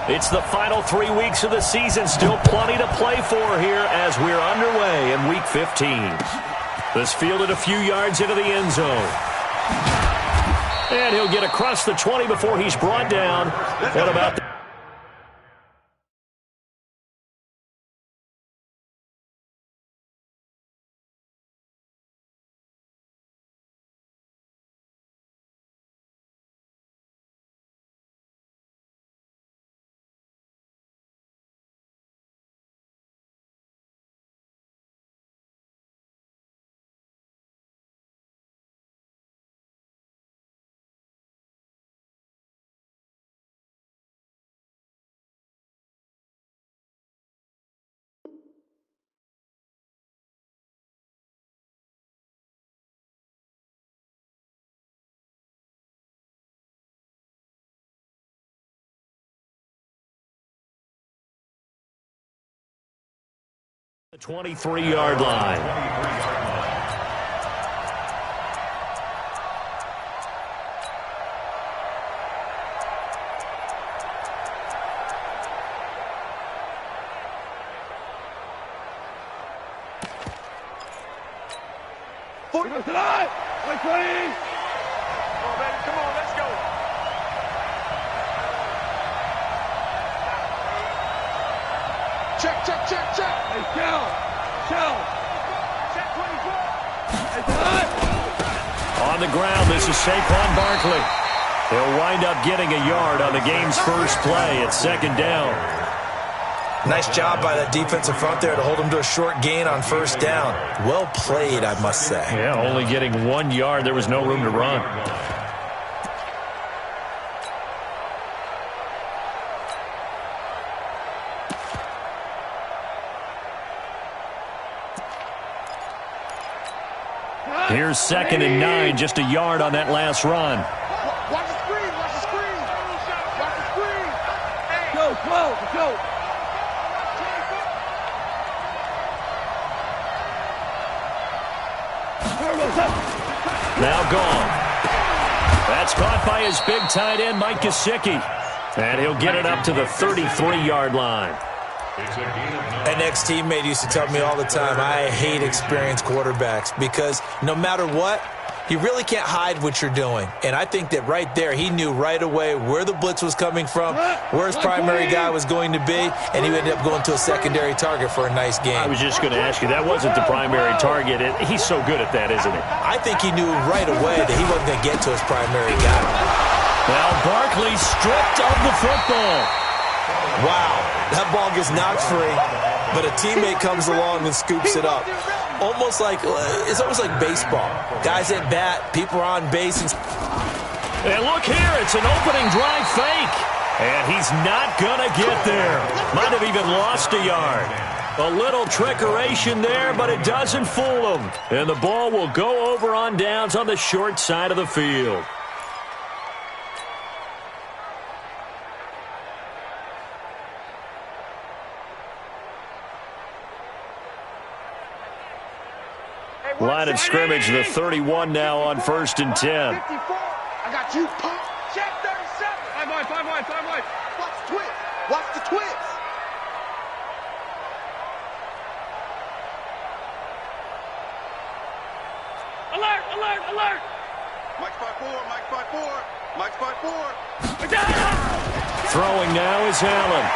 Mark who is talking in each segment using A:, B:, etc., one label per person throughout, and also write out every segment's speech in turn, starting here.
A: It's the final 3 weeks of the season. Still plenty to play for here as we're underway in Week 15. This fielded a few yards into the end zone. And he'll get across the 20 before he's brought down at about the The 23-yard line.
B: Come on, let's go. Check. Hey, Shell. Check 24.
A: On the ground, this is Saquon Barkley. He'll wind up getting a yard on the game's first play at second down.
C: Nice job by that defensive front there to hold him to a short gain on first down. Well played, I must say.
A: Yeah, only getting 1 yard. There was no room to run. Here's 2nd and 9, just a yard on that last run.
B: Watch the screen. Go.
A: Now gone. That's caught by his big tight end, Mike Gesicki. And he'll get it up to the 33-yard line.
C: An ex-teammate used to tell me all the time, I hate experienced quarterbacks because no matter what, you really can't hide what you're doing. And I think that right there, he knew right away where the blitz was coming from, where his primary guy was going to be, and he ended up going to a secondary target for a nice game.
A: I was just going to ask you, that wasn't the primary target. He's so good at that, isn't he?
C: I think he knew right away that he wasn't going to get to his primary guy.
A: Now Barkley stripped of the football.
C: Wow, that ball gets knocked free, but a teammate comes along and scoops it up. It's almost like baseball. Guys at bat, people are on base.
A: And look here, it's an opening drive fake. And he's not going to get there. Might have even lost a yard. A little trickeration there, but it doesn't fool him. And the ball will go over on downs on the short side of the field. Line of scrimmage, the 31 now on 1st and 10.
B: 54. I got you. Check 37. 5 wide. Watch the twist. Alert. Mike 5-4.
A: Throwing now is Allen.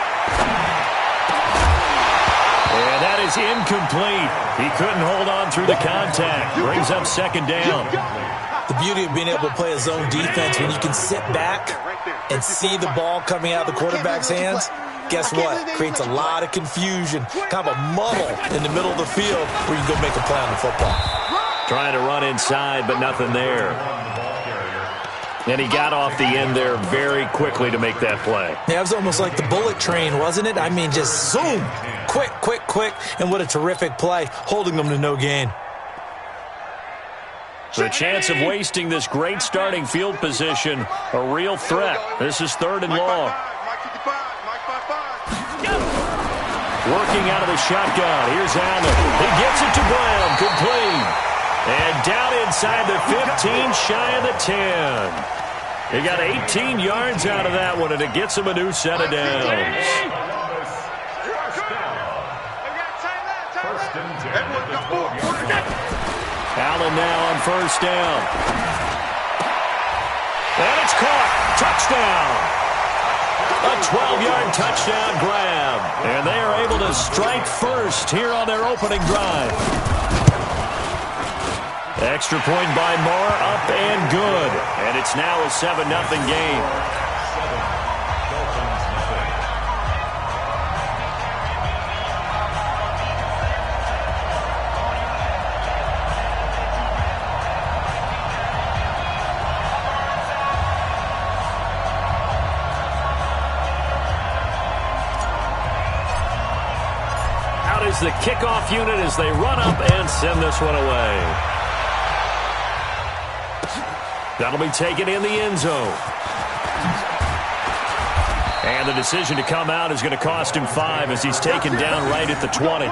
A: And that is incomplete. He couldn't hold on through the contact. Brings up 2nd down.
C: The beauty of being able to play a zone defense when you can sit back and see the ball coming out of the quarterback's hands, guess what? Creates a lot of confusion, kind of a muddle in the middle of the field where you can go make a play on the football.
A: Trying to run inside, but nothing there. And he got off the end there very quickly to make that play.
C: Yeah, it was almost like the bullet train, wasn't it? I mean, just zoom. Quick. And what a terrific play, holding them to no gain.
A: The chance of wasting this great starting field position, a real threat. This is 3rd and long. Working out of the shotgun. Here's Allen. He gets it to Brown. Complete. And down inside the 15, shy of the 10. He got 18 yards out of that one, and it gets him a new set of downs. Allen now on first down. And it's caught. Touchdown. A 12-yard touchdown grab. And they are able to strike first here on their opening drive. Extra point by Moore, up and good. And it's now a 7-0 game. Out is the kickoff unit as they run up and send this one away. That'll be taken in the end zone. And the decision to come out is going to cost him 5 as he's taken down right at the 20.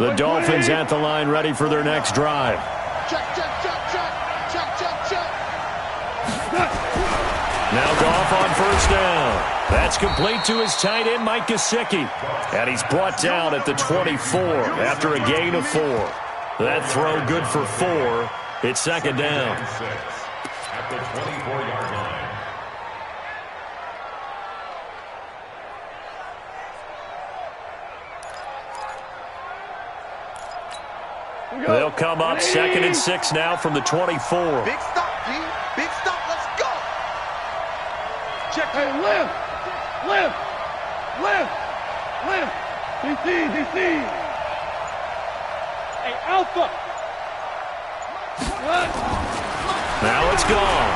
A: The Dolphins at the line ready for their next drive. Now Goff on first down. That's complete to his tight end, Mike Gesicki. And he's brought down at the 24 after a gain of 4. That throw good for 4. It's second down.
D: At the 24-yard line.
A: They'll come up 2nd and 6 now from the 24.
B: Big stop, G. Big stop. Let's go. Check. Hey, lift. DC. Hey, Alpha.
A: Now it's gone.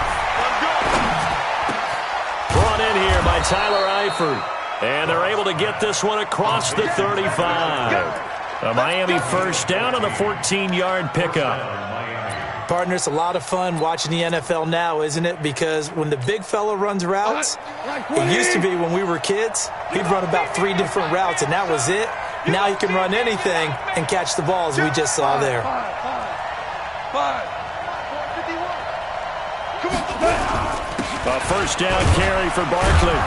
A: Brought in here by Tyler Eifert. And they're able to get this one across the 35. A Miami first down on the 14-yard pickup.
C: Partner, it's a lot of fun watching the NFL now, isn't it? Because when the big fella runs routes, it used to be when we were kids, he'd run about 3 different routes, and that was it. Now he can run anything and catch the ball, as we just saw there.
A: A first down carry for Barkley.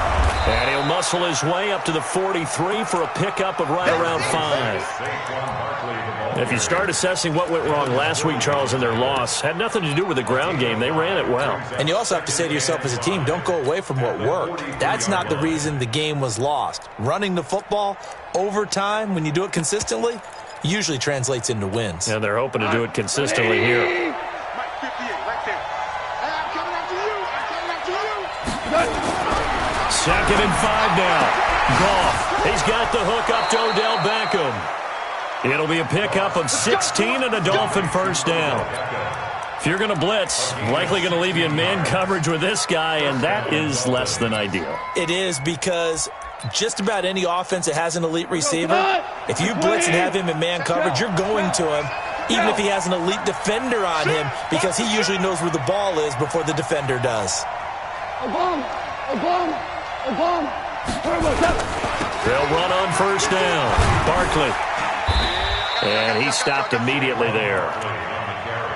A: And he'll muscle his way up to the 43 for a pickup of right around 5. If you start assessing what went wrong last week, Charles, in their loss, had nothing to do with the ground game. They ran it well.
C: And you also have to say to yourself as a team, don't go away from what worked. That's not the reason the game was lost. Running the football over time, when you do it consistently, usually translates into wins.
A: And they're hoping to do it consistently here. Second and 5 now. Goff. He's got the hook up to Odell Beckham. It'll be a pickup of 16 and a Dolphin first down. If you're going to blitz, likely going to leave you in man coverage with this guy, and that is less than ideal.
C: It is, because just about any offense that has an elite receiver, if you blitz and have him in man coverage, you're going to him, even if he has an elite defender on him, because he usually knows where the ball is before the defender does.
A: They'll run on first down. Barkley. And he stopped immediately there.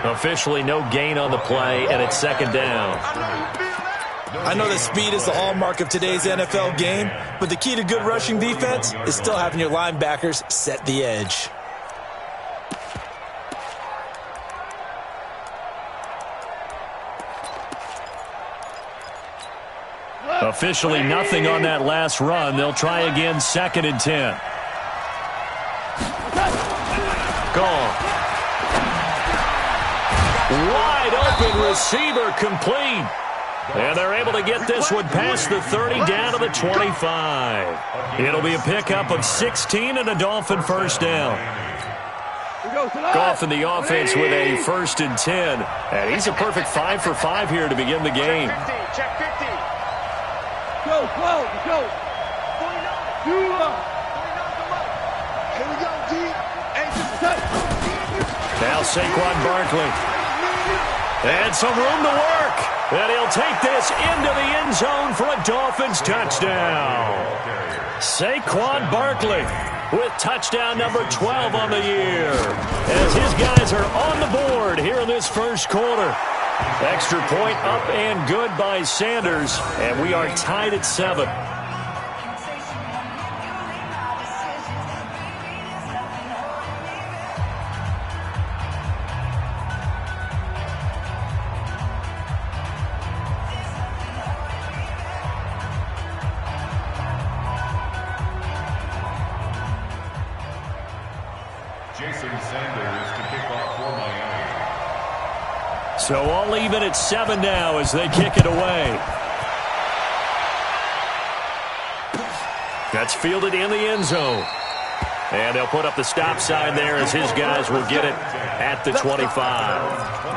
A: Officially no gain on the play, and it's second down.
C: I know that speed is the hallmark of today's NFL game, but the key to good rushing defense is still having your linebackers set the edge.
A: Officially nothing on that last run. They'll try again, 2nd and 10. Gone. Wide open receiver complete. And they're able to get this one past the 30 down to the 25. It'll be a pickup of 16 and a Dolphin first down. Goff in the offense with a 1st and 10. And he's a perfect 5 for 5 here to begin the game.
B: Check 50. Go. Here we go, D.
A: Now Saquon Barkley. And some room to work. And he'll take this into the end zone for a Dolphins touchdown. Saquon Barkley with touchdown number 12 on the year. As his guys are on the board here in this first quarter. Extra point up and good by Sanders. And we are tied at 7. So all even at 7 now as they kick it away. That's fielded in the end zone. And they'll put up the stop sign there as his guys will get it at the 25.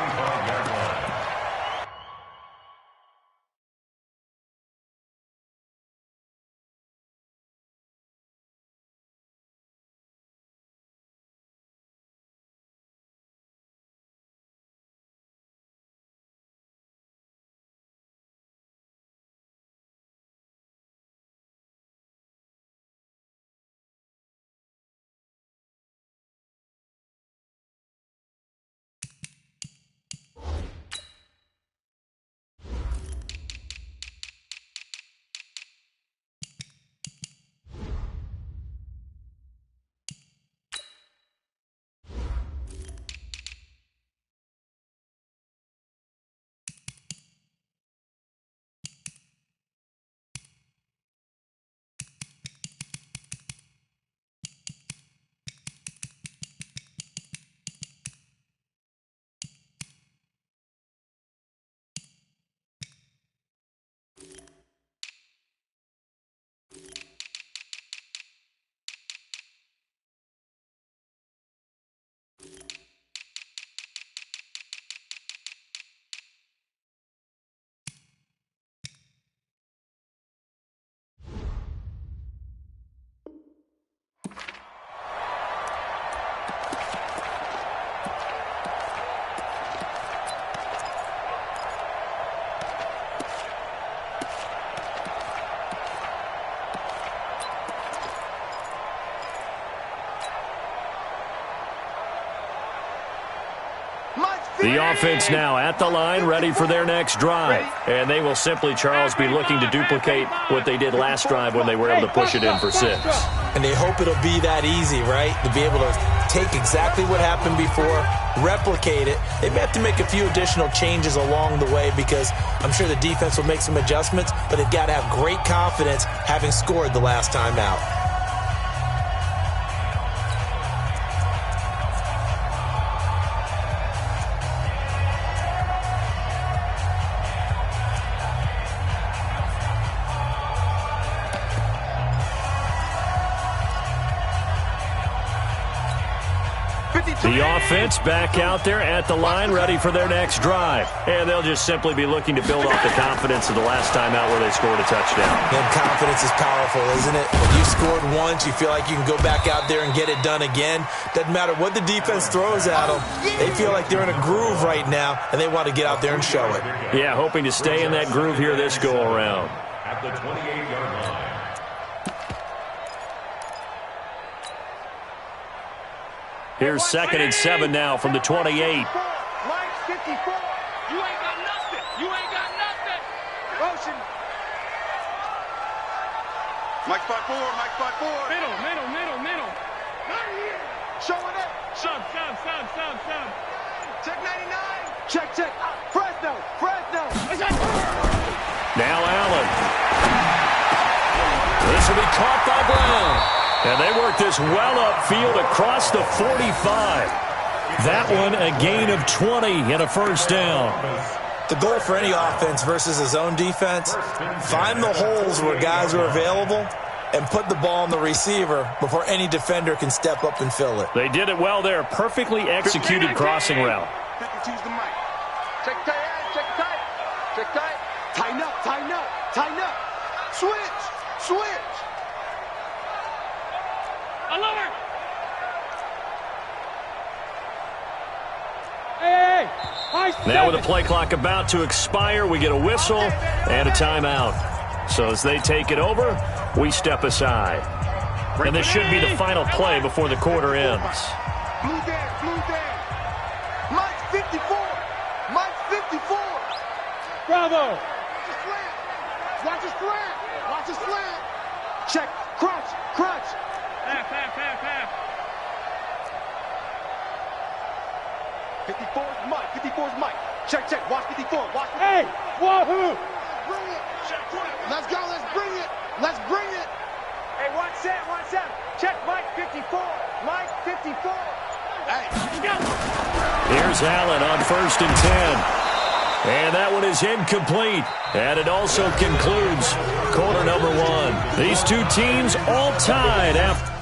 A: The offense now at the line, ready for their next drive. And they will simply, Charles, be looking to duplicate what they did last drive when they were able to push it in for 6.
C: And they hope it'll be that easy, right? To be able to take exactly what happened before, replicate it. They may have to make a few additional changes along the way because I'm sure the defense will make some adjustments, but they've got to have great confidence having scored the last time out.
A: The offense back out there at the line, ready for their next drive. And they'll just simply be looking to build off the confidence of the last time out where they scored a touchdown.
C: And confidence is powerful, isn't it? When you scored once, you feel like you can go back out there and get it done again. Doesn't matter what the defense throws at them. They feel like they're in a groove right now, and they want to get out there and show it.
A: Yeah, hoping to stay in that groove here this go-around.
D: At the 28-yard line.
A: Here's 2nd and 7 now from the 28.
B: Line 54. You ain't got nothing. You ain't got nothing. Motion. Mike spot 4. Mike spot 4. Middle. Not here. Showing up. Sub. Check 99. Check. Fresno.
A: Now Allen. This will be caught by Brown. And they work this well upfield across the 45. That one a gain of 20 and a first down.
C: The goal for any offense versus his own defense, find the holes where guys are available and put the ball on the receiver before any defender can step up and fill it.
A: They did it well there. Perfectly executed crossing route.
B: Choose the mic. Check tight. Tighten up. Switch. Hey!
A: Now with the play clock about to expire, we get a whistle and a timeout. So as they take it over, we step aside. And this should be the final play before the quarter ends.
B: Blue there. Mike 54. Mike 54.
E: Bravo.
B: Watch his slant. Watch his slant. Check. Crunch.
E: Half.
B: 54 is Mike. 54 is Mike. Check. Watch 54. Watch 54.
E: Hey, wahoo.
B: Bring it. Let's go. Let's bring it.
E: Hey, watch that. Check Mike 54. Mike 54.
B: Hey.
A: Here's Allen on 1st and 10. And that one is incomplete. And it also concludes quarter number 1. These two teams all tied after.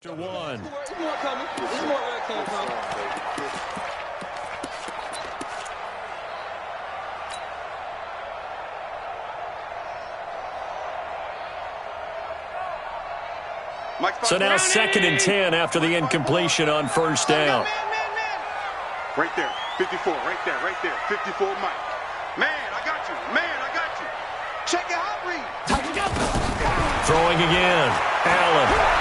A: One.
E: There's more coming. There's more red coming.
A: So now 2nd and 10 after the incompletion on 1st down.
B: Right there. 54. Right there. 54 Mike. Man, I got you. Check it out, Reed.
A: Throwing again. Allen.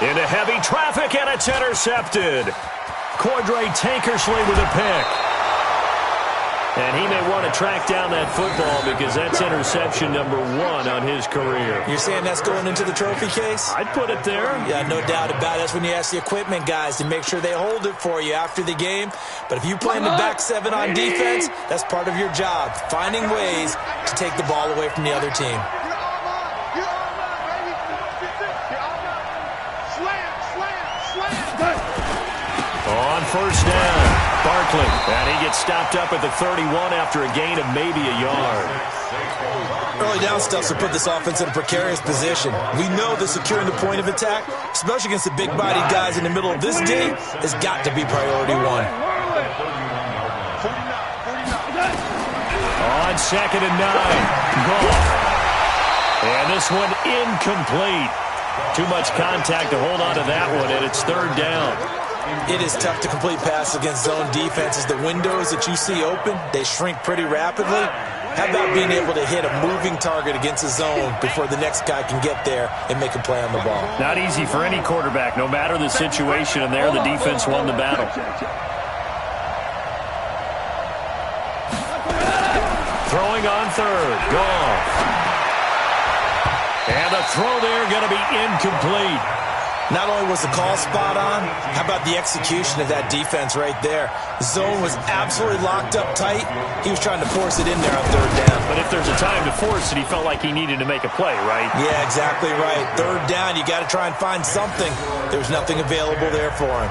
A: Into heavy traffic, and it's intercepted. Cordray Tankersley with a pick. And he may want to track down that football because that's interception number 1 on his career.
C: You're saying that's going into the trophy case?
A: I'd put it there.
C: Yeah, no doubt about it. That's when you ask the equipment guys to make sure they hold it for you after the game. But if you play in the back 7 on defense, that's part of your job, finding ways to take the ball away from the other team.
A: On 1st down, Barkley. And he gets stopped up at the 31 after a gain of maybe a yard.
C: Early down stuff to put this offense in a precarious position. We know that securing the point of attack, especially against the big-bodied guys in the middle of this D, has got to be priority 1.
A: On 2nd and 9, Goff. And this one incomplete. Too much contact to hold on to that one, and it's 3rd down.
C: It is tough to complete passes against zone defenses. The windows that you see open, they shrink pretty rapidly. How about being able to hit a moving target against a zone before the next guy can get there and make a play on the ball?
A: Not easy for any quarterback, no matter the situation, and there the defense won the battle. Throwing on 3rd, Goff. And the throw there going to be incomplete.
C: Not only was the call spot on, how about the execution of that defense right there? Zone was absolutely locked up tight. He was trying to force it in there on 3rd down.
A: But if there's a time to force it, he felt like he needed to make a play, right?
C: Yeah, exactly right. 3rd down, you got to try and find something. There's nothing available there for him.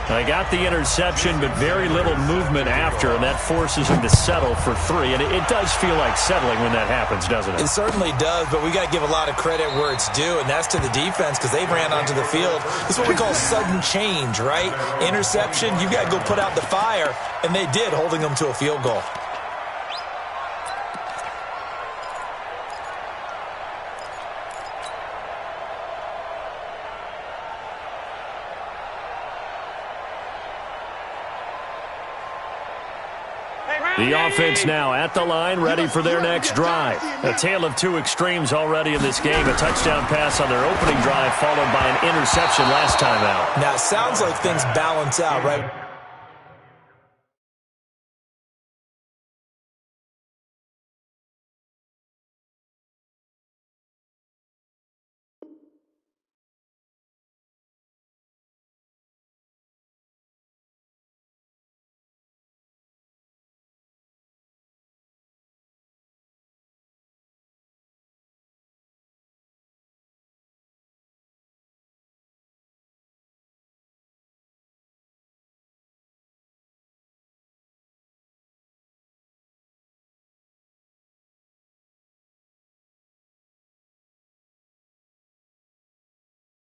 A: I got the interception, but very little movement after, and that forces him to settle for 3. And it does feel like settling when that happens, doesn't it?
C: It certainly does, but we got to give a lot of credit where it's due, and that's to the defense because they ran onto the field. This is what we call sudden change, right? Interception, you got to go put out the fire, and they did, holding them to a field goal.
A: The offense now at the line, ready for their next drive. A tale of 2 extremes already in this game. A touchdown pass on their opening drive, followed by an interception last time out.
C: Now, it sounds like things balance out, right?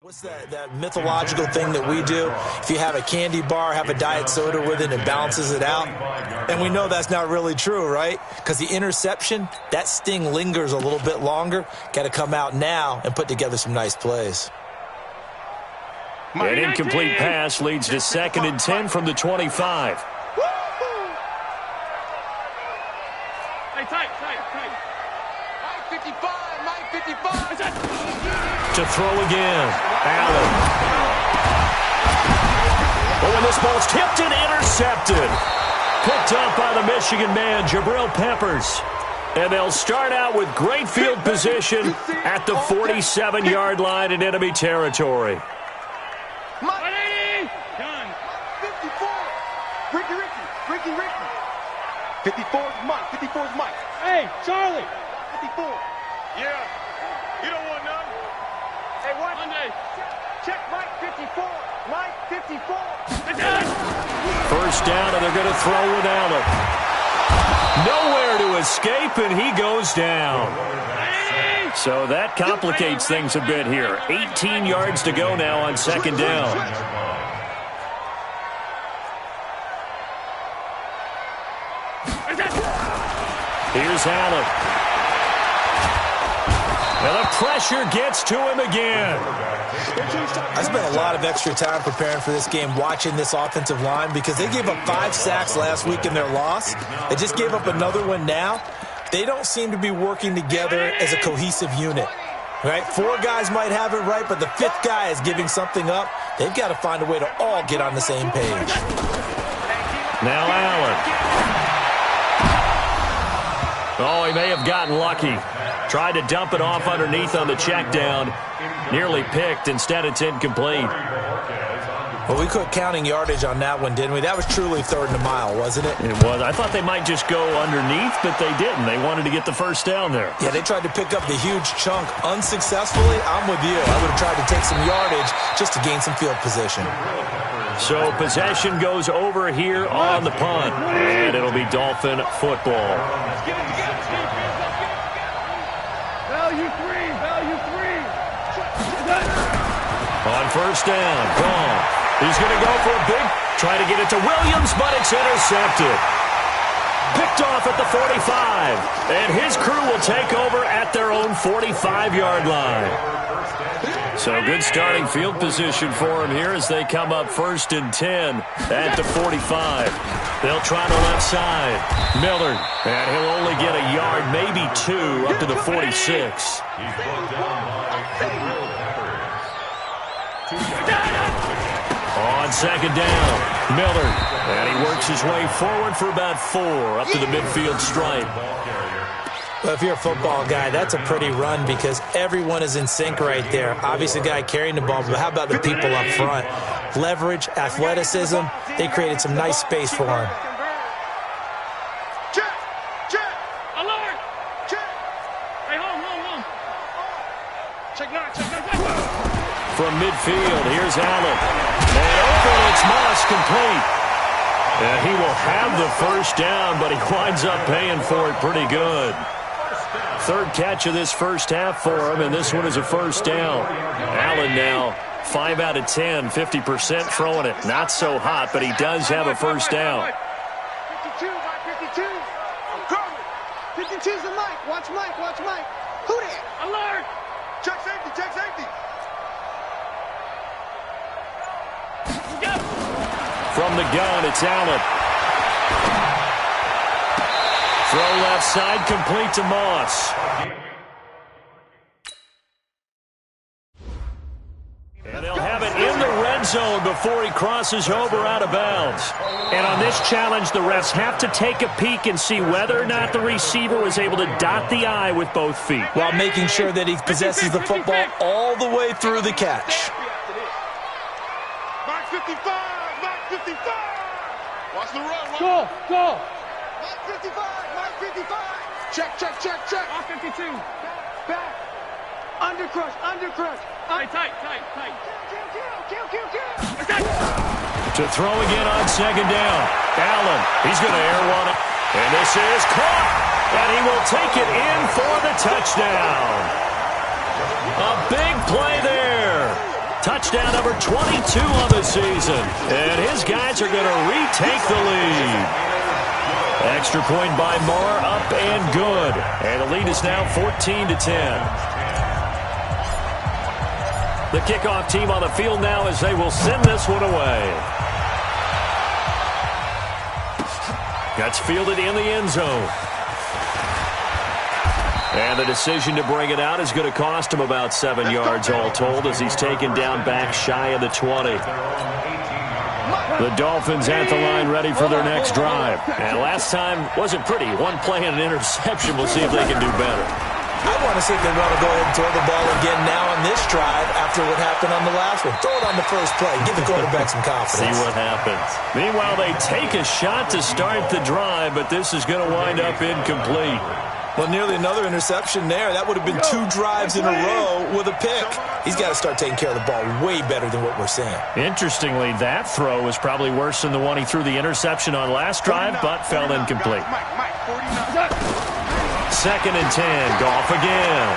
C: What's that mythological thing that we do? If you have a candy bar, have a diet soda with it, and it balances it out. And we know that's not really true, right? Because the interception, that sting lingers a little bit longer. Got to come out now and put together some nice plays.
A: An incomplete pass leads to 2nd and 10 from the 25.
E: Hey, tight. Mike 55.
A: To throw again. Allen. Oh, and this ball's tipped and intercepted. Picked up by the Michigan man, Jabril Peppers. And they'll start out with great field position at the 47-yard line in enemy territory.
E: 180. Done.
B: 54. Ricky. 54's Mike. 54's Mike.
E: Hey, Charlie.
B: 54. Yeah. You don't want none.
E: Hey, what? Monday. Check Mike 54. Mike 54. It's done.
A: First down, and they're going to throw with Allen. Nowhere to escape, and he goes down. So that complicates things a bit here. 18 yards to go now on 2nd down. Here's Allen. And the pressure gets to him again.
C: I spent a lot of extra time preparing for this game watching this offensive line because they gave up 5 sacks last week in their loss. They just gave up another one now. They don't seem to be working together as a cohesive unit. Right? 4 guys might have it right, but the 5th guy is giving something up. They've got to find a way to all get on the same page.
A: Now Allen. Oh, he may have gotten lucky. Tried to dump it off underneath on the check down. Nearly picked. Instead, it's incomplete.
C: Well, we quit counting yardage on that one, didn't we? That was truly 3rd and a mile, wasn't it?
A: It was. I thought they might just go underneath, but they didn't. They wanted to get the first down there.
C: Yeah, they tried to pick up the huge chunk unsuccessfully. I'm with you. I would have tried to take some yardage just to gain some field position.
A: So possession goes over here on the punt, and it'll be Dolphin football.
E: Value three.
A: On first down, gone. He's going to go for a big, try to get it to Williams, but it's intercepted. Picked off at the 45, and his crew will take over at their own 45-yard line. So good starting field position for him here as they come up 1st and 10 at the 45. They'll try the left side. Miller, and he'll only get a yard, maybe 2, up to the 46. On 2nd down, Miller, and he works his way forward for about 4, up to the midfield stripe.
C: Well, if you're a football guy, that's a pretty run because everyone is in sync right there. Obviously, the guy carrying the ball, but how about the people up front? Leverage, athleticism, they created some nice space for him.
B: Check.
E: Alert.
B: Check.
E: Hey, home. Check now.
A: From midfield, here's Allen. And open, it's Moss, complete. And he will have the first down, but he winds up paying for it pretty good. 3rd catch of this first half for him, and this one is a first down. Allen now 5 out of 10, 50% throwing it. Not so hot, but he does have a first down.
E: 52, Mike 52.
B: I'm coming.
E: 52's the Mike. Watch Mike. Who there? Alert.
B: Check safety.
A: From the gun, it's Allen. Throw left side, complete to Moss. And they'll have it in the red zone before he crosses over out of bounds. And on this challenge, the refs have to take a peek and see whether or not the receiver was able to dot the I with both feet,
C: while making sure that he possesses the football all the way through the catch.
B: Mike 55. Watch the run.
E: Go.
B: Mike 55. Check.
E: Off 52. Back. Under crush. Hey, tight.
B: Kill.
A: To throw again on 2nd down. Allen, he's going to air one. And this is caught. And he will take it in for the touchdown. A big play there. Touchdown number 22 on the season. And his guys are going to retake the lead. Extra point by Moore, up and good. And the lead is now 14-10. The kickoff team on the field now as they will send this one away. That's fielded in the end zone. And the decision to bring it out is going to cost him about 7 yards all told as he's taken down back shy of the 20. The Dolphins at the line ready for their next drive. And last time wasn't pretty. One play and an interception. We'll see if they can do better.
C: I want to see if they want to go ahead and throw the ball again now on this drive after what happened on the last one. Throw it on the first play. Give the quarterback some confidence.
A: See what happens. Meanwhile, they take a shot to start the drive, but this is going to wind up incomplete.
C: Well, nearly another interception there. That would have been 2 drives in a row with a pick. He's got to start taking care of the ball way better than what we're seeing.
A: Interestingly, that throw was probably worse than the one he threw the interception on last drive, but fell incomplete. 2nd and 10. Goff again.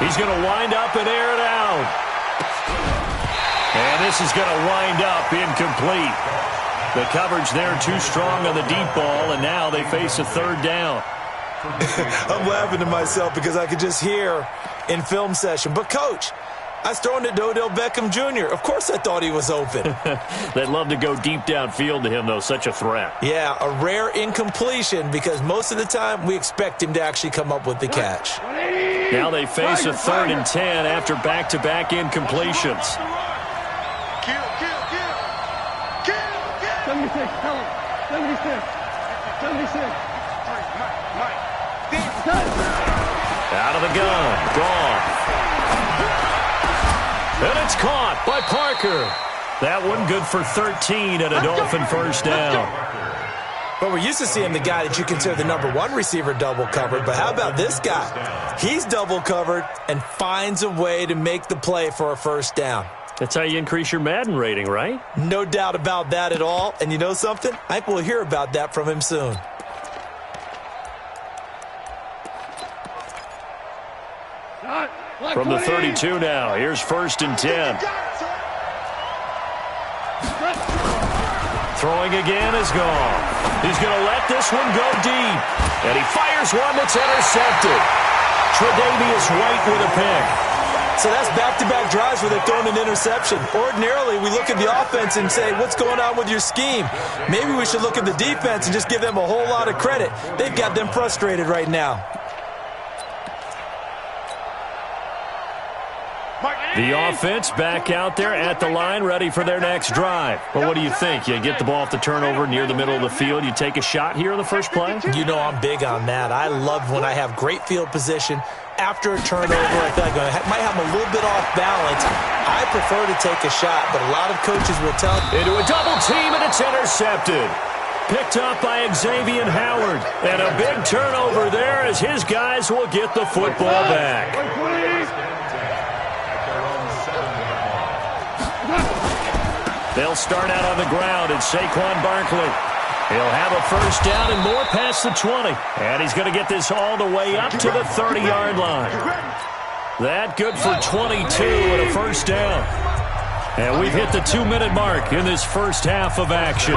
A: He's going to wind up and air it out. And this is going to wind up incomplete. The coverage there too strong on the deep ball, and now they face a 3rd down.
C: I'm laughing to myself because I could just hear in film session. But, Coach, I was throwing it to Odell Beckham Jr. Of course I thought he was open.
A: They'd love to go deep downfield to him, though. Such a threat.
C: Yeah, a rare incompletion because most of the time we expect him to actually come up with the catch.
A: Now they face a 3rd and 10 after back-to-back incompletions.
E: 76, tell him. 76. 76.
A: Out of the gun. Gone. And it's caught by Parker. That one good for 13 and a Dolphin 1st down.
C: But we're used to seeing the guy that you consider the #1 receiver double covered. But how about this guy? He's double covered and finds a way to make the play for a 1st down.
A: That's how you increase your Madden rating, right?
C: No doubt about that at all. And you know something? I think we'll hear about that from him soon.
A: From the 32 now, here's 1st and 10. Throwing again is gone. He's going to let this one go deep. And he fires one that's intercepted. Tre'Davious White with a pick.
C: So that's back-to-back drives where they're throwing an interception. Ordinarily, we look at the offense and say, what's going on with your scheme? Maybe we should look at the defense and just give them a whole lot of credit. They've got them frustrated right now.
A: The offense back out there at the line, ready for their next drive. Well, what do you think? You get the ball off the turnover near the middle of the field. You take a shot here on the first play?
C: You know I'm big on that. I love when I have great field position. After a turnover, I feel like I might have a little bit off balance. I prefer to take a shot, but a lot of coaches will tell me.
A: Into a double team, and it's intercepted. Picked up by Xavier Howard. And a big turnover there as his guys will get the football back. They'll start out on the ground, and Saquon Barkley. He'll have a 1st down and more past the 20. And he's going to get this all the way up to the 30-yard line. That good for 22 and a 1st down. And we've hit the 2-minute mark in this first half of action.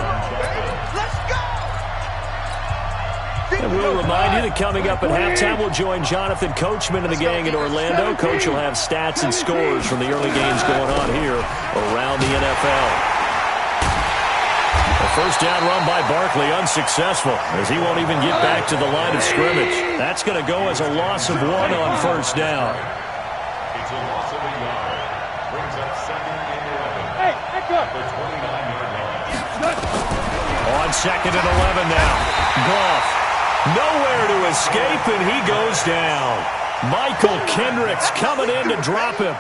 A: And we'll remind you that coming up at halftime, we'll join Jonathan Coachman and the gang in Orlando. Coach will have stats and scores from the early games going on here around the NFL. A 1st down run by Barkley, unsuccessful, as he won't even get back to the line of scrimmage. That's going to go as a loss of 1 on 1st down.
D: It's a loss of a yard. Brings up 2nd and 11.
E: Hey, Echo.
D: The 29-yard line.
A: On 2nd and 11 now. Goff. Nowhere to escape, and he goes down. Michael Kendricks coming in to drop him.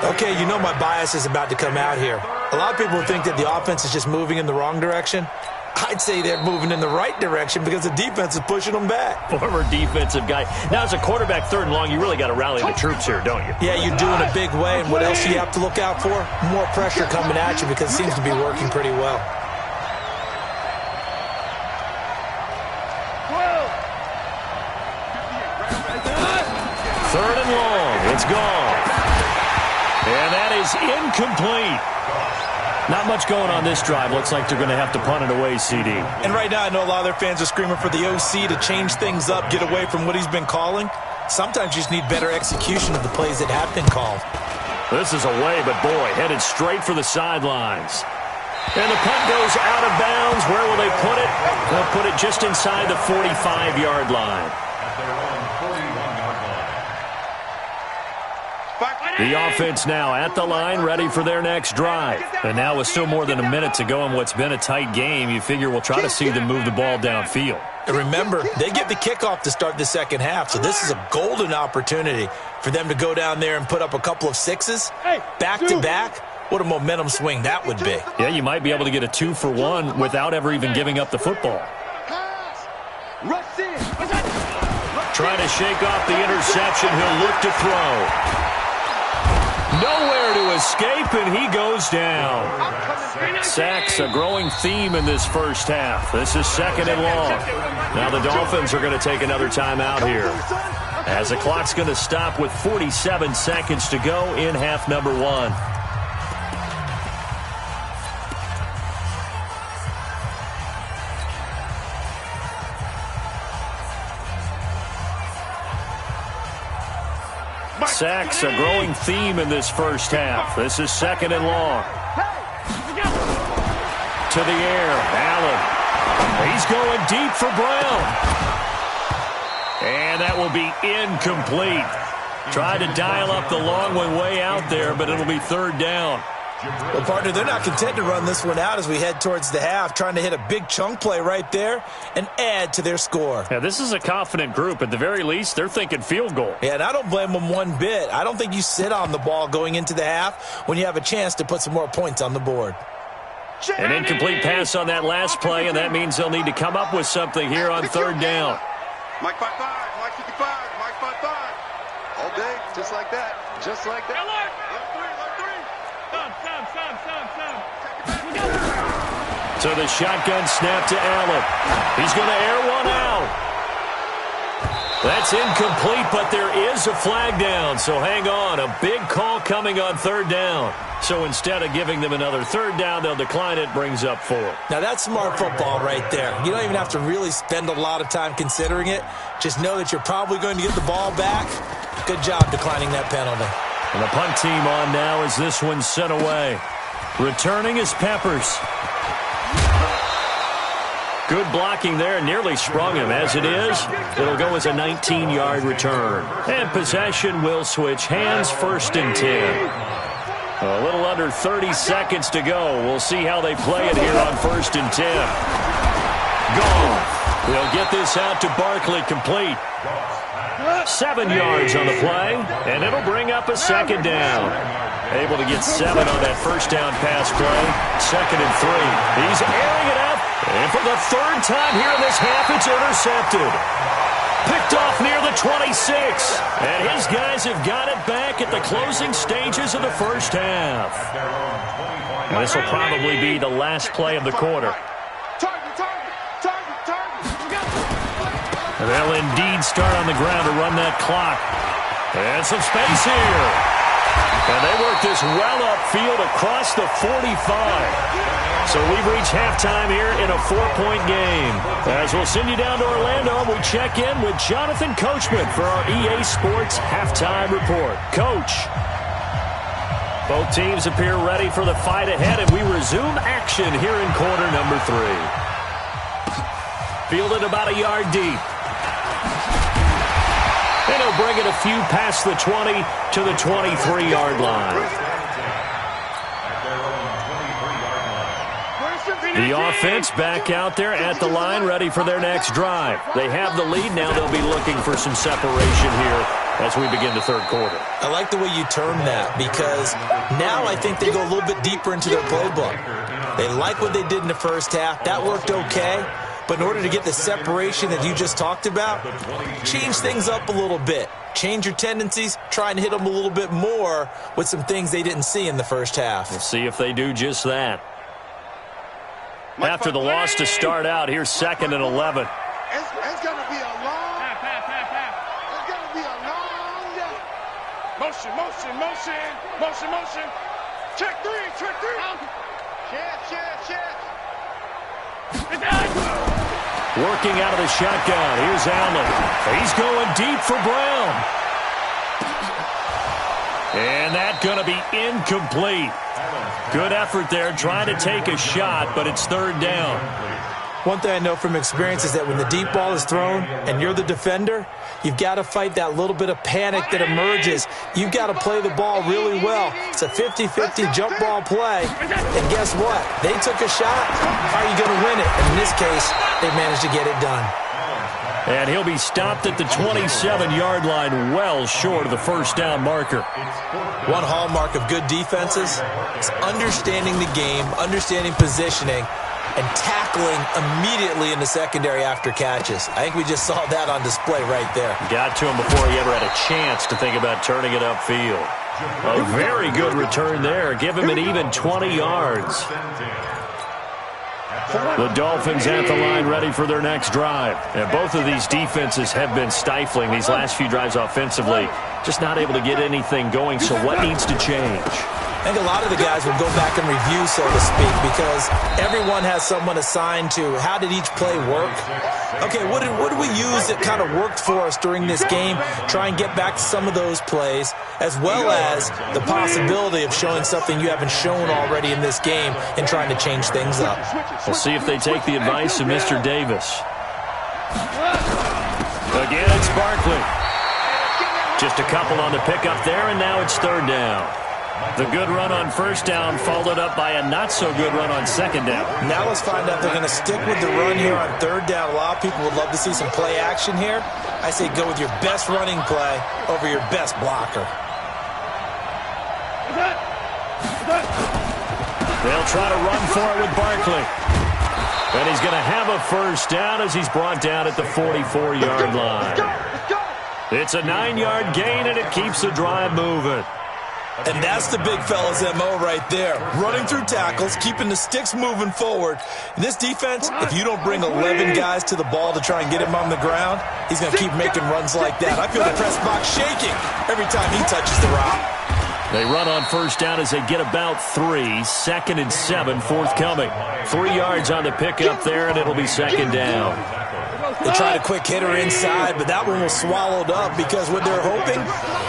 C: Okay, you know my bias is about to come out here. A lot of people think that the offense is just moving in the wrong direction. I'd say they're moving in the right direction because the defense is pushing them back.
A: Former defensive guy. Now, as a quarterback 3rd and long, you really got to rally the troops here, don't you?
C: Yeah, you do in a big way. And what else do you have to look out for? More pressure coming at you because it seems to be working pretty well.
A: 3rd and long. It's gone. And that is is incomplete. Not much going on this drive. Looks like they're going to have to punt it away, CD.
C: And right now I know a lot of their fans are screaming for the OC to change things up, get away from what he's been calling. Sometimes you just need better execution of the plays that have been called.
A: This is away, but boy, headed straight for the sidelines. And the punt goes out of bounds. Where will they put it? They'll put it just inside the 45-yard line. The offense now at the line, ready for their next drive. And now with still more than a minute to go in what's been a tight game, you figure we'll try to see them move the ball downfield.
C: And remember, they get the kickoff to start the second half, so this is a golden opportunity for them to go down there and put up a couple of sixes back-to-back. What a momentum swing that would be.
A: Yeah, you might be able to get a 2-for-1 without ever even giving up the football. Trying to shake off the interception. He'll look to throw. Nowhere to escape, and he goes down. Sacks, a growing theme in this first half. This is second and long. Now the Dolphins are going to take another timeout here, as the clock's going to stop with 47 seconds to go in half number one. Sacks, a growing theme in this first half. This is second and long. To the air, Allen. He's going deep for Brown. And that will be incomplete. Tried to dial up the long one way out there, but it'll be third down.
C: Well, partner, they're not content to run this one out as we head towards the half, trying to hit a big chunk play right there and add to their score.
A: Yeah, this is a confident group. At the very least, they're thinking field goal.
C: Yeah, and I don't blame them one bit. I don't think you sit on the ball going into the half when you have a chance to put some more points on the board.
A: An incomplete pass on that last play, and that means they'll need to come up with something here on third down.
B: Mike 5-5, Mike 55, Mike 5-5. All day, just like that. Just like that.
A: So the shotgun snap to Allen. He's going to air one out. That's incomplete, but there is a flag down. So hang on. A big call coming on third down. So instead of giving them another third down, they'll decline it. Brings up 4.
C: Now that's smart football right there. You don't even have to really spend a lot of time considering it. Just know that you're probably going to get the ball back. Good job declining that penalty.
A: And the punt team on now as this one's sent away. Returning is Peppers. Good blocking there, nearly sprung him. As it is, it'll go as a 19-yard return. And possession will switch hands, first and 10. A little under 30 seconds to go. We'll see how they play it here on first and 10. Gone. They'll get this out to Barkley, complete. 7 yards on the play, and it'll bring up a second down. Able to get 7 on that first down pass play. Second and 3. He's airing it out, and for the third time here in this half, it's intercepted. Picked off near the 26, and his guys have got it back at the closing stages of the first half. And this will probably be the last play of the quarter. And they'll indeed start on the ground to run that clock. And some space here. And they work this well upfield across the 45. So we've reached halftime here in a 4-point game. As we'll send you down to Orlando, we check in with Jonathan Coachman for our EA Sports Halftime Report. Coach. Both teams appear ready for the fight ahead, and we resume action here in quarter number 3. Fielded about a yard deep. And he'll bring it a few past the 20 to the 23-yard line. The offense back out there at the line, ready for their next drive. They have the lead. Now they'll be looking for some separation here as we begin the third quarter.
C: I like the way you term that, because now I think they go a little bit deeper into their playbook. They like what they did in the first half. That worked okay. But in order to get the separation that you just talked about, change things up a little bit. Change your tendencies, try and hit them a little bit more with some things they didn't see in the first half.
A: We'll see if they do just that. After the loss to start out, here's second and 11.
B: It's going to be a long. It's going to be a long day. Motion. Check three, check three.
A: Working out of the shotgun. Here's Allen. He's going deep for Brown. And that's going to be incomplete. Good effort there trying to take a shot, but it's third down.
C: One thing I know from experience is that when the deep ball is thrown and you're the defender, you've got to fight that little bit of panic that emerges. You've got to play the ball really well. It's a 50-50 jump ball play. And guess what? They took a shot. How are you going to win it? And in this case, they managed to get it done.
A: And he'll be stopped at the 27-yard line, well short of the first down marker.
C: One hallmark of good defenses is understanding the game, understanding positioning, and tackling immediately in the secondary after catches. I think we just saw that on display right there.
A: Got to him before he ever had a chance to think about turning it upfield. A very good return there. Give him an even 20 yards. The Dolphins at the line ready for their next drive. And both of these defenses have been stifling these last few drives offensively. Just not able to get anything going, so what needs to change?
C: I think a lot of the guys will go back and review, so to speak, because everyone has someone assigned to how did each play work. Okay, what did we use that kind of worked for us during this game? Try and get back to some of those plays, as well as the possibility of showing something you haven't shown already in this game and trying to change things up.
A: We'll see if they take the advice of Mr. Davis. Again, it's Barkley. Just a couple on the pickup there, and now it's third down. The good run on first down followed up by a not-so-good run on second down.
C: Now let's find out if they're going to stick with the run here on third down. A lot of people would love to see some play action here. I say go with your best running play over your best blocker.
A: They'll try to run for it with Barkley. And he's going to have a first down as he's brought down at the 44-yard line. It's a 9-yard gain, and it keeps the drive moving.
C: And that's the big fella's MO right there. Running through tackles, keeping the sticks moving forward. In this defense, if you don't bring 11 guys to the ball to try and get him on the ground, he's going to keep making runs like that. I feel the press box shaking every time he touches the rock.
A: They run on first down as they get about 3. 2nd and 7 forthcoming. 3 yards on the pickup there, and it'll be second down.
C: They tried a quick hitter inside, but that one was swallowed up because what they're hoping,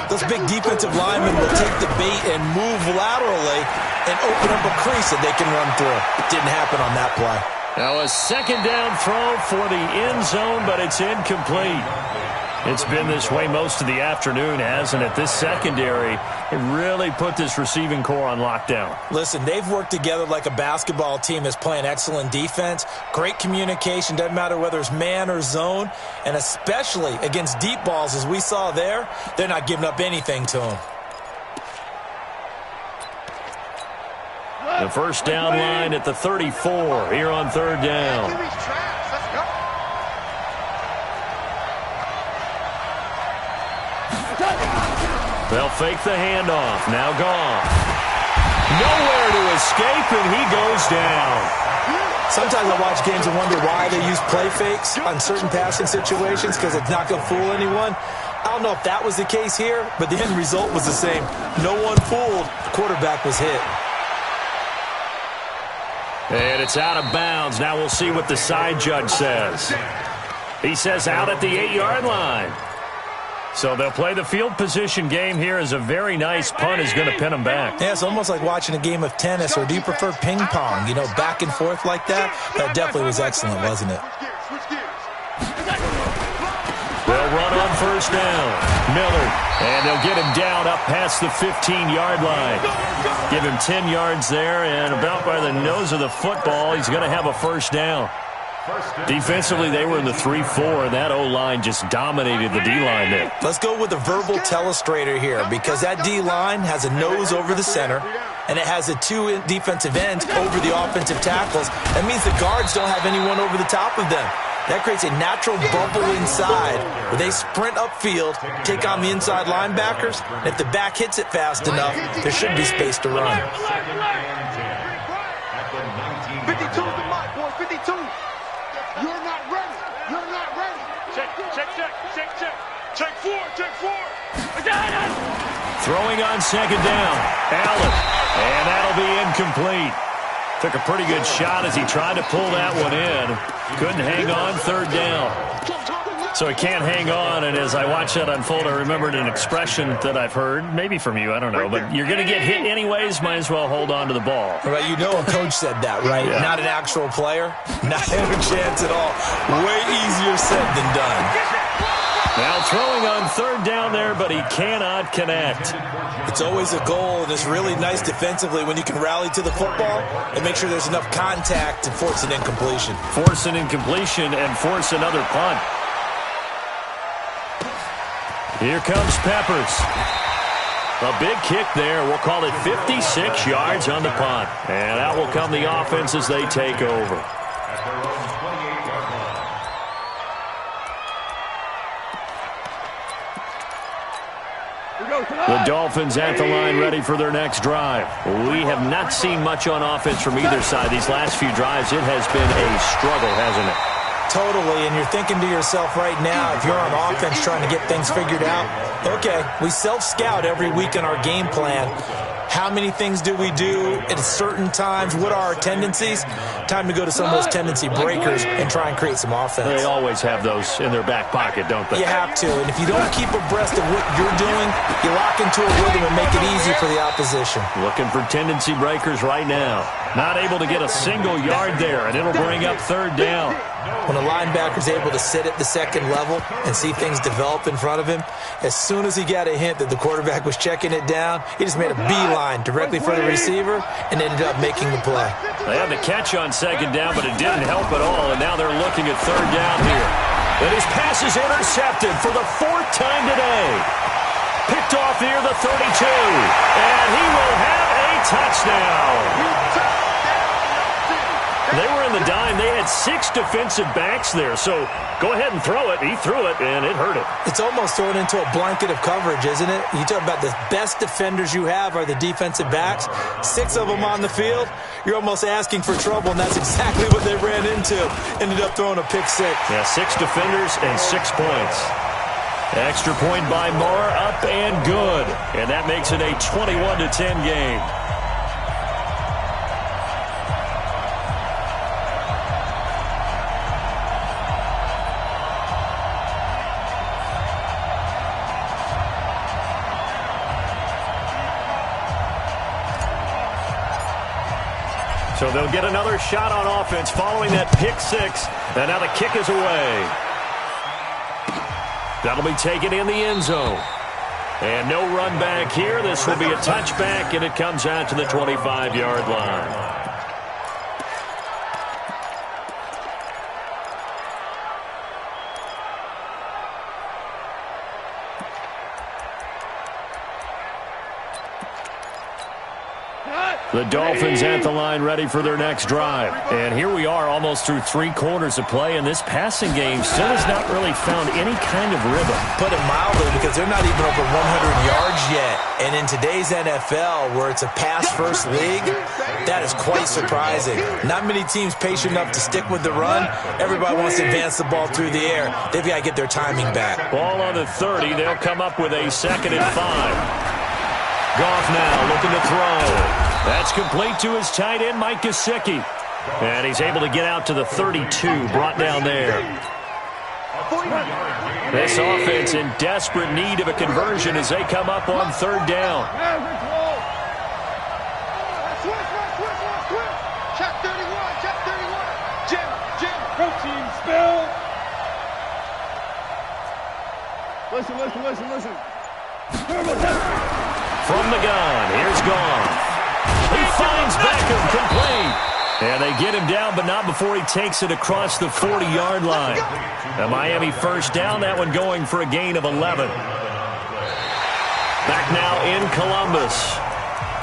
C: those big defensive linemen will take the bait and move laterally and open up a crease that they can run through. It didn't happen on that play.
A: Now a second down throw for the end zone, but it's incomplete. It's been this way most of the afternoon, hasn't it? This secondary, it really put this receiving core on lockdown.
C: Listen, they've worked together like a basketball team that's playing excellent defense. Great communication, doesn't matter whether it's man or zone. And especially against deep balls, as we saw there, they're not giving up anything to them.
A: The first down line at the 34 here on third down. They'll fake the handoff. Now gone. Nowhere to escape, and he goes down.
C: Sometimes I watch games and wonder why they use play fakes on certain passing situations because it's not going to fool anyone. I don't know if that was the case here, but the end result was the same. No one fooled. The quarterback was hit.
A: And it's out of bounds. Now we'll see what the side judge says. He says out at the 8-yard line. So they'll play the field position game here as a very nice punt is going to pin them back.
C: Yeah, it's almost like watching a game of tennis, or do you prefer ping pong? You know, back and forth like that? That definitely was excellent, wasn't it?
A: They'll run on first down. Miller, and they'll get him down up past the 15-yard line. Give him 10 yards there, and about by the nose of the football, he's going to have a first down. Defensively, they were in the 3-4, and that O-line just dominated the D-line there.
C: Let's go with a verbal telestrator here, because that D-line has a nose over the center, and it has the 2 defensive ends over the offensive tackles. That means the guards don't have anyone over the top of them. That creates a natural bubble inside where they sprint upfield, take on the inside linebackers, and if the back hits it fast enough, there should be space to run.
E: 52 to Mike, boys, 52. You're not ready. You're not ready. Check.
B: Check 4.
E: I got it.
A: Throwing on second down. Allen. And that'll be incomplete. Took a pretty good shot as he tried to pull that one in. Couldn't hang on, third down. So he can't hang on, and as I watch that unfold, I remembered an expression that I've heard, maybe from you, I don't know, but you're going to get hit anyways, might as well hold on to the ball.
C: Right, you know a coach said that, right?
A: Yeah.
C: Not an actual player. Not a chance at all. Way easier said than done.
A: Now throwing on third down there, but he cannot connect.
C: It's always a goal, and it's really nice defensively when you can rally to the football and make sure there's enough contact to force an incompletion.
A: Force an incompletion and force another punt. Here comes Peppers. A big kick there. We'll call it 56 yards on the punt. And out will come the offense as they take over. The Dolphins at the line ready for their next drive. We have not seen much on offense from either side. These last few drives, it has been a struggle, hasn't it?
C: Totally, and you're thinking to yourself right now, if you're on offense trying to get things figured out, okay, we self-scout every week in our game plan. How many things do we do at certain times? What are our tendencies? Time to go to some of those tendency breakers and try and create some offense.
A: They always have those in their back pocket, don't they?
C: You have to, and if you don't keep abreast of what you're doing, you lock into a rhythm and make it easy for the opposition.
A: Looking for tendency breakers right now. Not able to get a single yard there, and it'll bring up third down.
C: When a linebacker's able to sit at the second level and see things develop in front of him, as soon as he got a hint that the quarterback was checking it down, he just made a beeline directly for the receiver and ended up making the play.
A: They had the catch on second down, but it didn't help at all, and now they're looking at third down here. And his pass is intercepted for the fourth time today. Picked off near the 32, and he will have a touchdown. They were in the dime. They had 6 defensive backs there, so go ahead and throw it. He threw it, and it hurt it.
C: It's almost thrown into a blanket of coverage, isn't it? You talk about the best defenders you have are the defensive backs. 6 of them on the field. You're almost asking for trouble, and that's exactly what they ran into. Ended up throwing a pick six.
A: Yeah, 6 defenders and 6 points. Extra point by Moore, up and good. And that makes it a 21-10 game. So they'll get another shot on offense following that pick six. And now the kick is away. That'll be taken in the end zone. And no run back here. This will be a touchback, and it comes out to the 25-yard line. The Dolphins at the line ready for their next drive. And here we are almost through 3 quarters of play, and this passing game still has not really found any kind of rhythm.
C: Put it mildly, because they're not even over 100 yards yet. And in today's NFL, where it's a pass-first league, that is quite surprising. Not many teams patient enough to stick with the run. Everybody wants to advance the ball through the air. They've got to get their timing back.
A: Ball on the 30. They'll come up with a 2nd and 5. Goff now looking to throw. That's complete to his tight end, Mike Gesicki. And he's able to get out to the 32, brought down there. This offense in desperate need of a conversion as they come up on 3rd down.
E: Check 31, check 31. Jim, protein spill. Listen.
A: From the gun, here's Goff. He finds Beckham complete. And they get him down, but not before he takes it across the 40-yard line. A Miami first down, that one going for a gain of 11. Back now in Columbus.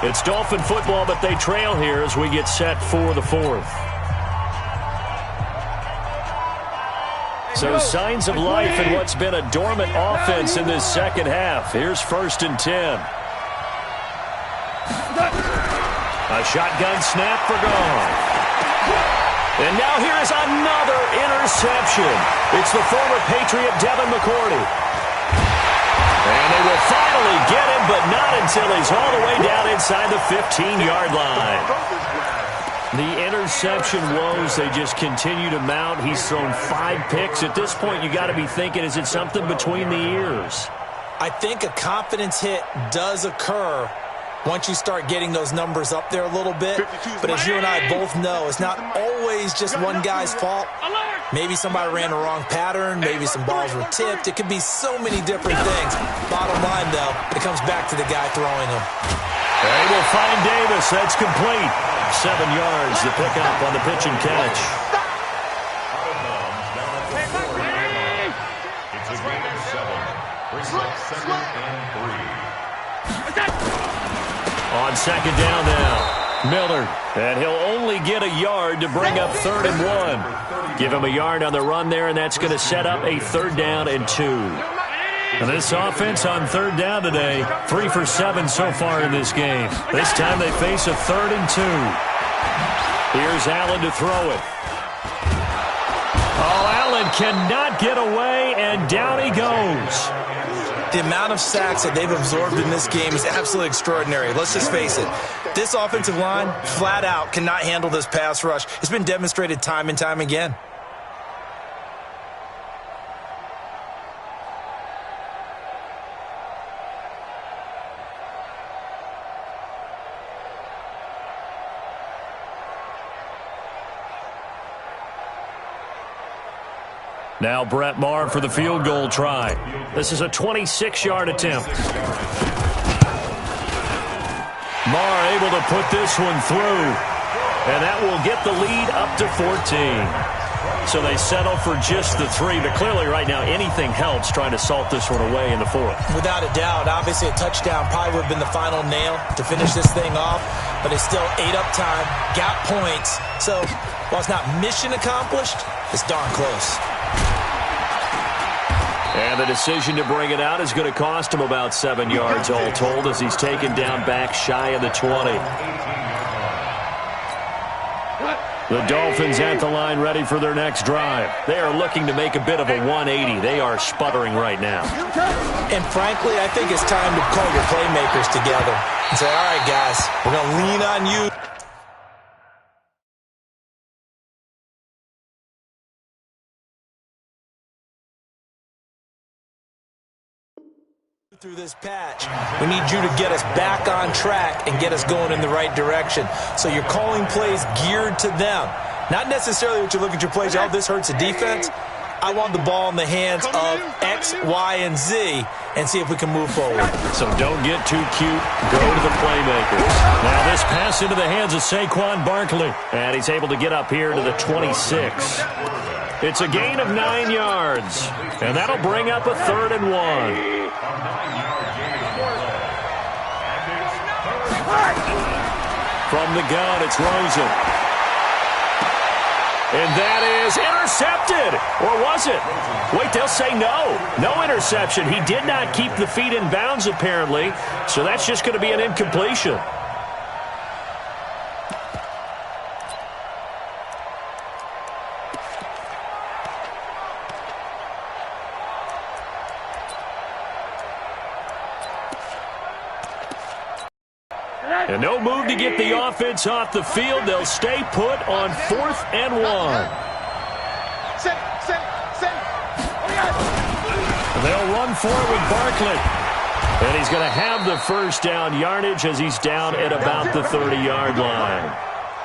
A: It's Dolphin football, but they trail here as we get set for the 4th. So signs of life in what's been a dormant offense in this second half. Here's 1st and 10. A shotgun snap for Goff. And now here is another interception. It's the former Patriot Devin McCourty. And they will finally get him, but not until he's all the way down inside the 15-yard line. The interception woes, they just continue to mount. He's thrown 5 picks. At this point, you got to be thinking, is it something between the ears?
C: I think a confidence hit does occur once you start getting those numbers up there a little bit. But as you and I both know, it's not always just one guy's fault. Maybe somebody ran the wrong pattern. Maybe some balls were tipped. It could be so many different things. Bottom line, though, it comes back to the guy throwing them.
A: They will find Davis. That's complete. 7 yards, the pickup on the pitch and catch.
D: It's a gain of 7. Brings up 2nd and 3.
A: On 2nd down now, Miller. And he'll only get a yard to bring up 3rd and 1. Give him a yard on the run there, and that's going to set up a 3rd down and 2. And this offense on 3rd down today, 3 for 7 so far in this game. This time they face a 3rd and 2. Here's Allen to throw it. Oh, Allen cannot get away, and down he goes.
C: The amount of sacks that they've absorbed in this game is absolutely extraordinary. Let's just face it. This offensive line, flat out, cannot handle this pass rush. It's been demonstrated time and time again.
A: Now Brett Maher for the field goal try. This is a 26-yard attempt. Maher able to put this one through. And that will get the lead up to 14. So they settle for just the 3. But clearly right now anything helps trying to salt this one away in the 4th.
C: Without a doubt. Obviously a touchdown probably would have been the final nail to finish this thing off. But it's still ate up time. Got points. So while it's not mission accomplished, it's darn close.
A: And the decision to bring it out is going to cost him about 7 yards all told as he's taken down back shy of the 20. The Dolphins at the line ready for their next drive. They are looking to make a bit of a 180. They are sputtering right now.
C: And frankly, I think it's time to call your playmakers together and say, all right, guys, we're going to lean on you. Through this patch, we need you to get us back on track and get us going in the right direction. So you're calling plays geared to them. Not necessarily what you look at your plays, oh, this hurts the defense. I want the ball in the hands of X, Y, and Z and see if we can move forward.
A: So don't get too cute. Go to the playmakers. Now this pass into the hands of Saquon Barkley. And he's able to get up here to the 26. It's a gain of 9 yards. And that'll bring up a 3rd and 1. From the gun, it's Rosen. And that is intercepted. Or was it? Wait, they'll say no. No interception. He did not keep the feet in bounds, apparently. So that's just going to be an incompletion. And no move to get the offense off the field. They'll stay put on 4th and 1. They'll run forward with Barkley. And he's going to have the first down yardage as he's down at about the 30-yard line.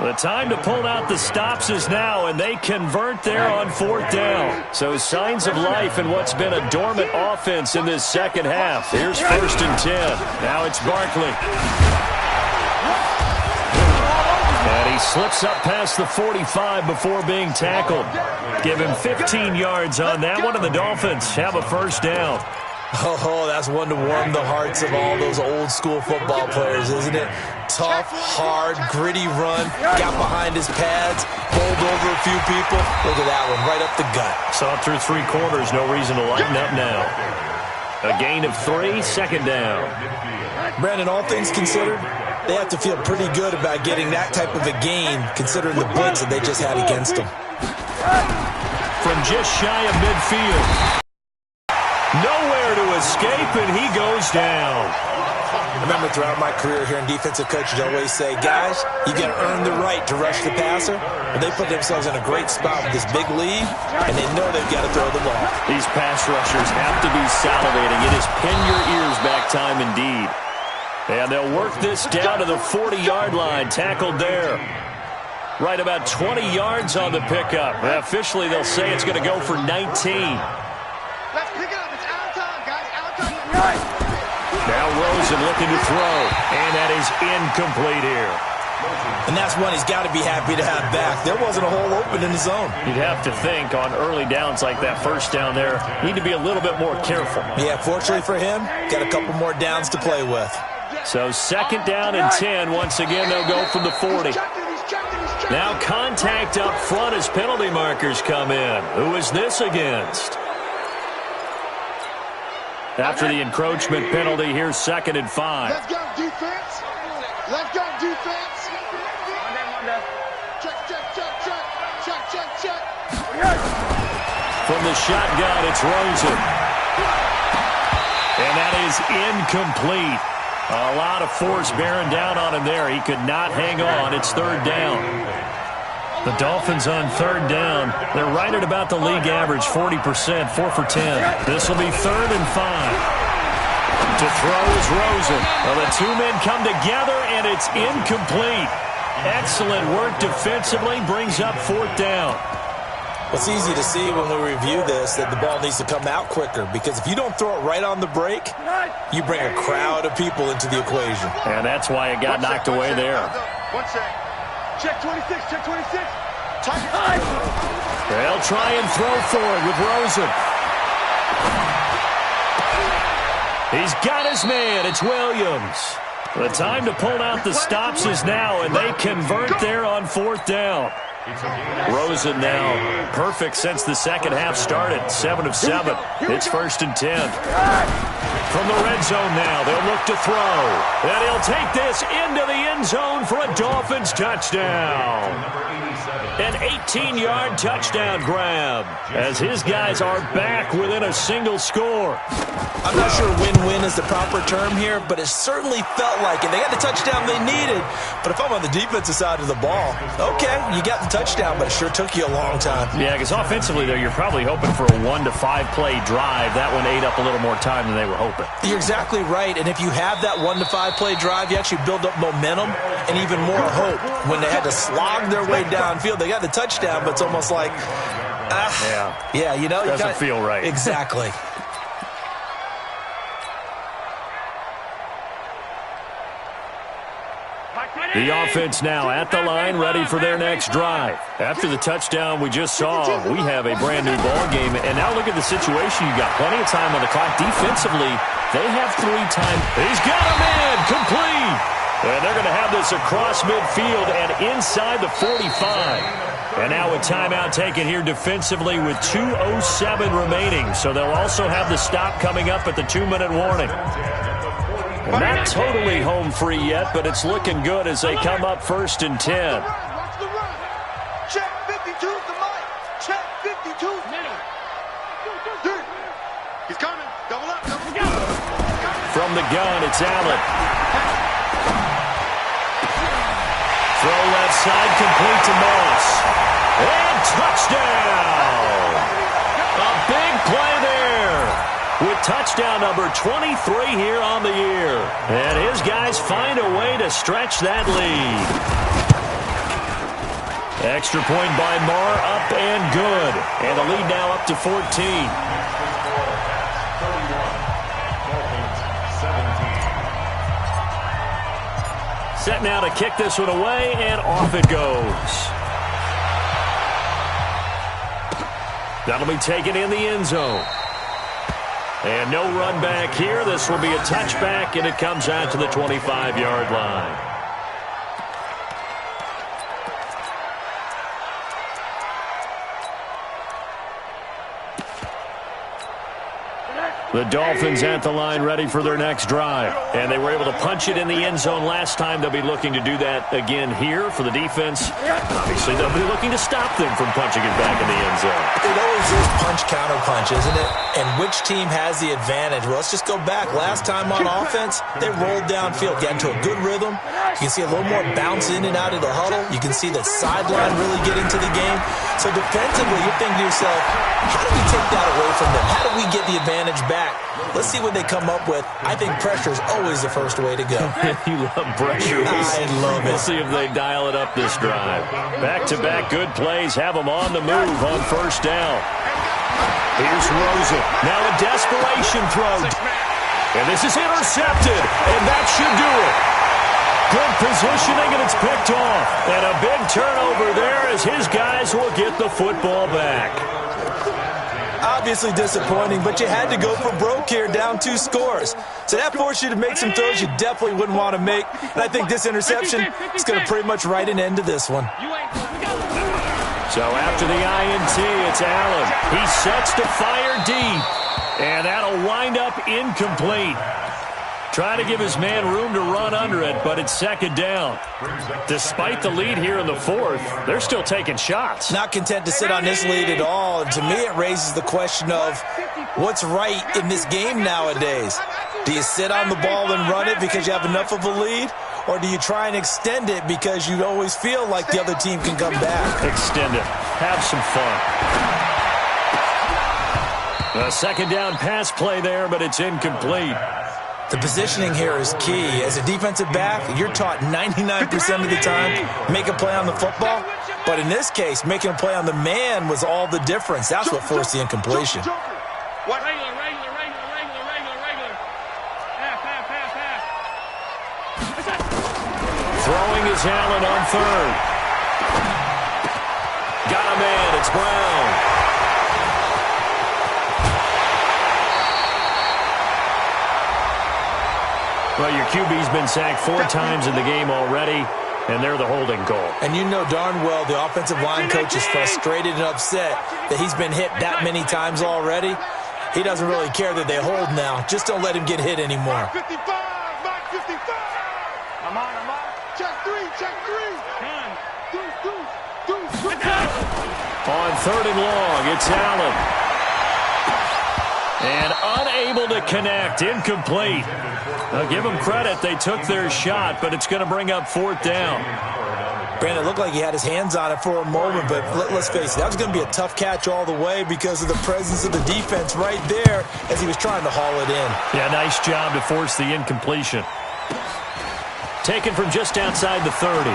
A: The time to pull out the stops is now, and they convert there on 4th down. So signs of life in what's been a dormant offense in this second half. Here's 1st and 10. Now it's Barkley. And he slips up past the 45 before being tackled. Give him 15 yards on that one, and the Dolphins have a first down.
C: Oh, that's one to warm the hearts of all those old-school football players, isn't it? Tough, hard, gritty run, got behind his pads, bowled over a few people. Look at that one, right up the gut.
A: Saw it through 3 quarters, no reason to lighten up now. A gain of 3, 2nd down.
C: Brandon, all things considered, they have to feel pretty good about getting that type of a gain, considering the blitz that they just had against them.
A: From just shy of midfield. Nowhere to escape, and he goes down.
C: I remember throughout my career hearing defensive coaches always say, guys, you got to earn the right to rush the passer. But they put themselves in a great spot with this big lead, and they know they've got to throw the ball.
A: These pass rushers have to be salivating. It is pin your ears back time indeed. And they'll work this down to the 40-yard line, tackled there. Right about 20 yards on the pickup. Officially, they'll say it's going to go for 19.
E: Let's pick it up. It's out of time, guys. Out of time.
A: Now Rosen looking to throw, and that is incomplete here.
C: And that's one he's got to be happy to have back. There wasn't a hole open in the zone.
A: You'd have to think on early downs like that first down there, need to be a little bit more careful.
C: Yeah, fortunately for him, got a couple more downs to play with.
A: So second down and 10. Once again, they'll go from the 40. Now contact up front as penalty markers come in. Who is this against? After the encroachment penalty, here's 2nd and 5.
E: Let's go, defense. Let's go, defense. Check.
A: From the shotgun, it's Rosen. And that is incomplete. A lot of force bearing down on him there. He could not hang on. It's 3rd down. The Dolphins on 3rd down. They're right at about the league average, 40%, 4 for 10. This will be 3rd and 5. To throw is Rosen. Well, the two men come together, and it's incomplete. Excellent work defensively, brings up 4th down.
C: It's easy to see when we review this that the ball needs to come out quicker, because if you don't throw it right on the break, you bring a crowd of people into the equation.
A: And that's why it got knocked away there.
E: 1 sec. Check 26.
A: They'll try and throw for it with Rosen. He's got his man. It's Williams. The time to pull out the stops is now, and they convert there on 4th down. Rosen now perfect since the second half started. 7 of 7. It's 1st and 10. From the red zone now, they'll look to throw. And he'll take this into the end zone for a Dolphins touchdown. An 18-yard touchdown grab as his guys are back within a single score.
C: I'm not sure win-win is the proper term here, but it certainly felt like it. They got the touchdown they needed, but if I'm on the defensive side of the ball, okay, you got the touchdown, but it sure took you a long time.
A: Yeah, because offensively, though, you're probably hoping for a 1 to 5 play drive. That one ate up a little more time than they were hoping.
C: You're exactly right, and if you have that 1 to 5 play drive, you actually build up momentum and even more hope. When they had to slog their way downfield, they got the touchdown, but it's almost like, yeah, you know,
A: doesn't feel right.
C: Exactly.
A: The offense now at the line, ready for their next drive. After the touchdown we just saw, we have a brand-new ball game. And now look at the situation. You got plenty of time on the clock. Defensively, they have 3 times. He's got a man complete. And they're going to have this across midfield and inside the 45. And now a timeout taken here defensively with 2:07 remaining. So they'll also have the stop coming up at the 2-minute warning. Not totally home free yet, but it's looking good as they come up 1st and 10.
E: Watch the run. Check 52 the mic. Check 52. Dude, he's coming. Double up.
A: From the gun, it's Allen. Throw left side, complete to Moss. And touchdown! A big play there. With touchdown number 23 here on the year. And his guys find a way to stretch that lead. Extra point by Marr, up and good. And the lead now up to 14. Set now to kick this one away, and off it goes. That'll be taken in the end zone. And no run back here. This will be a touchback, and it comes out to the 25-yard line. The Dolphins at the line ready for their next drive. And they were able to punch it in the end zone last time. They'll be looking to do that again here for the defense. Obviously, they'll be looking to stop them from punching it back in the end zone.
C: It always is punch-counter-punch, isn't it? And which team has the advantage? Well, let's just go back. Last time on offense, they rolled downfield, got into a good rhythm. You can see a little more bounce in and out of the huddle. You can see the sideline really getting to the game. So defensively, you're thinking to yourself, how do we take that away from them? How do we get the advantage back? Let's see what they come up with. I think pressure is always the first way to go.
A: You love pressure.
C: I love it.
A: We'll see if they dial it up this drive. Back-to-back good plays have them on the move on first down. Here's Rosen. Now a desperation throw. And this is intercepted. And that should do it. Good positioning, and it's picked off. And a big turnover there as his guys will get the football back.
C: Obviously disappointing, but you had to go for broke here, down 2 scores. So that forced you to make some throws you definitely wouldn't want to make. And I think this interception is going to pretty much write an end to this one.
A: So after the INT, it's Allen. He sets to fire deep, and that'll wind up incomplete. Trying to give his man room to run under it, but it's second down. Despite the lead here in the fourth, they're still taking shots.
C: Not content to sit on this lead at all. And to me, it raises the question of what's right in this game nowadays. Do you sit on the ball and run it because you have enough of a lead? Or do you try and extend it because you always feel like the other team can come back?
A: Extend it. Have some fun. A second down pass play there, but it's incomplete.
C: The positioning here is key. As a defensive back, you're taught 99% of the time, make a play on the football. But in this case, making a play on the man was all the difference. That's what forced the incompletion.
E: Regular.
A: Throwing is Allen on third. Got a man. It's Brown. Well, your QB's been sacked 4 times in the game already, and they're the holding call.
C: And you know darn well the offensive line coach is frustrated and upset that he's been hit that many times already. He doesn't really care that they hold now. Just don't let him get hit anymore.
E: 55, Mike 55. I'm on. Check 3.
A: On third and long, it's Allen. And unable to connect, incomplete. Now give them credit, they took their shot, but it's going to bring up fourth down.
C: Brandon, it looked like he had his hands on it for a moment, but let's face it, that was going to be a tough catch all the way because of the presence of the defense right there as he was trying to haul it in.
A: Yeah, nice job to force the incompletion. Taken from just outside the 30.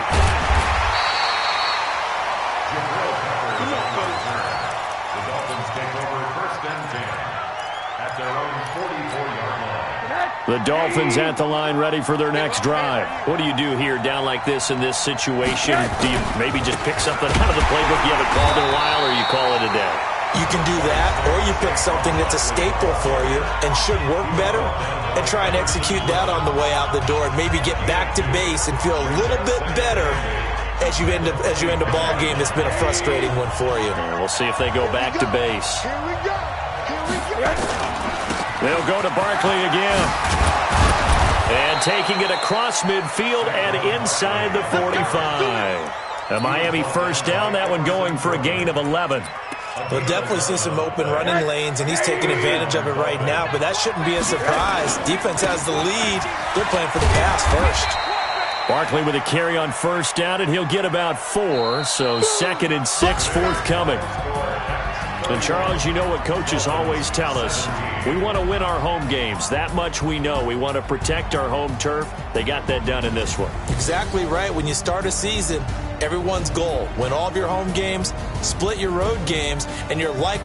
A: The Dolphins at the line ready for their next drive. What do you do here down like this in this situation? Do you maybe just pick something out of the playbook you haven't called in a while, or you call it a day?
C: You can do that, or you pick something that's a staple for you and should work better and try and execute that on the way out the door and maybe get back to base and feel a little bit better as you end a ball game that's been a frustrating one for you.
A: And we'll see if they go back to base.
E: Here we go.
A: They'll go to Barkley again. And taking it across midfield and inside the 45. A Miami first down, that one going for a gain of 11.
C: We'll definitely see some open running lanes, and he's taking advantage of it right now, but that shouldn't be a surprise. Defense has the lead. They're playing for the pass first.
A: Barkley with a carry on first down, and he'll get about 4, so 2nd and 6 forthcoming. And, Charles, you know what coaches always tell us. We want to win our home games. That much we know. We want to protect our home turf. They got that done in this one.
C: Exactly right. When you start a season, everyone's goal, win all of your home games, split your road games, and you're likely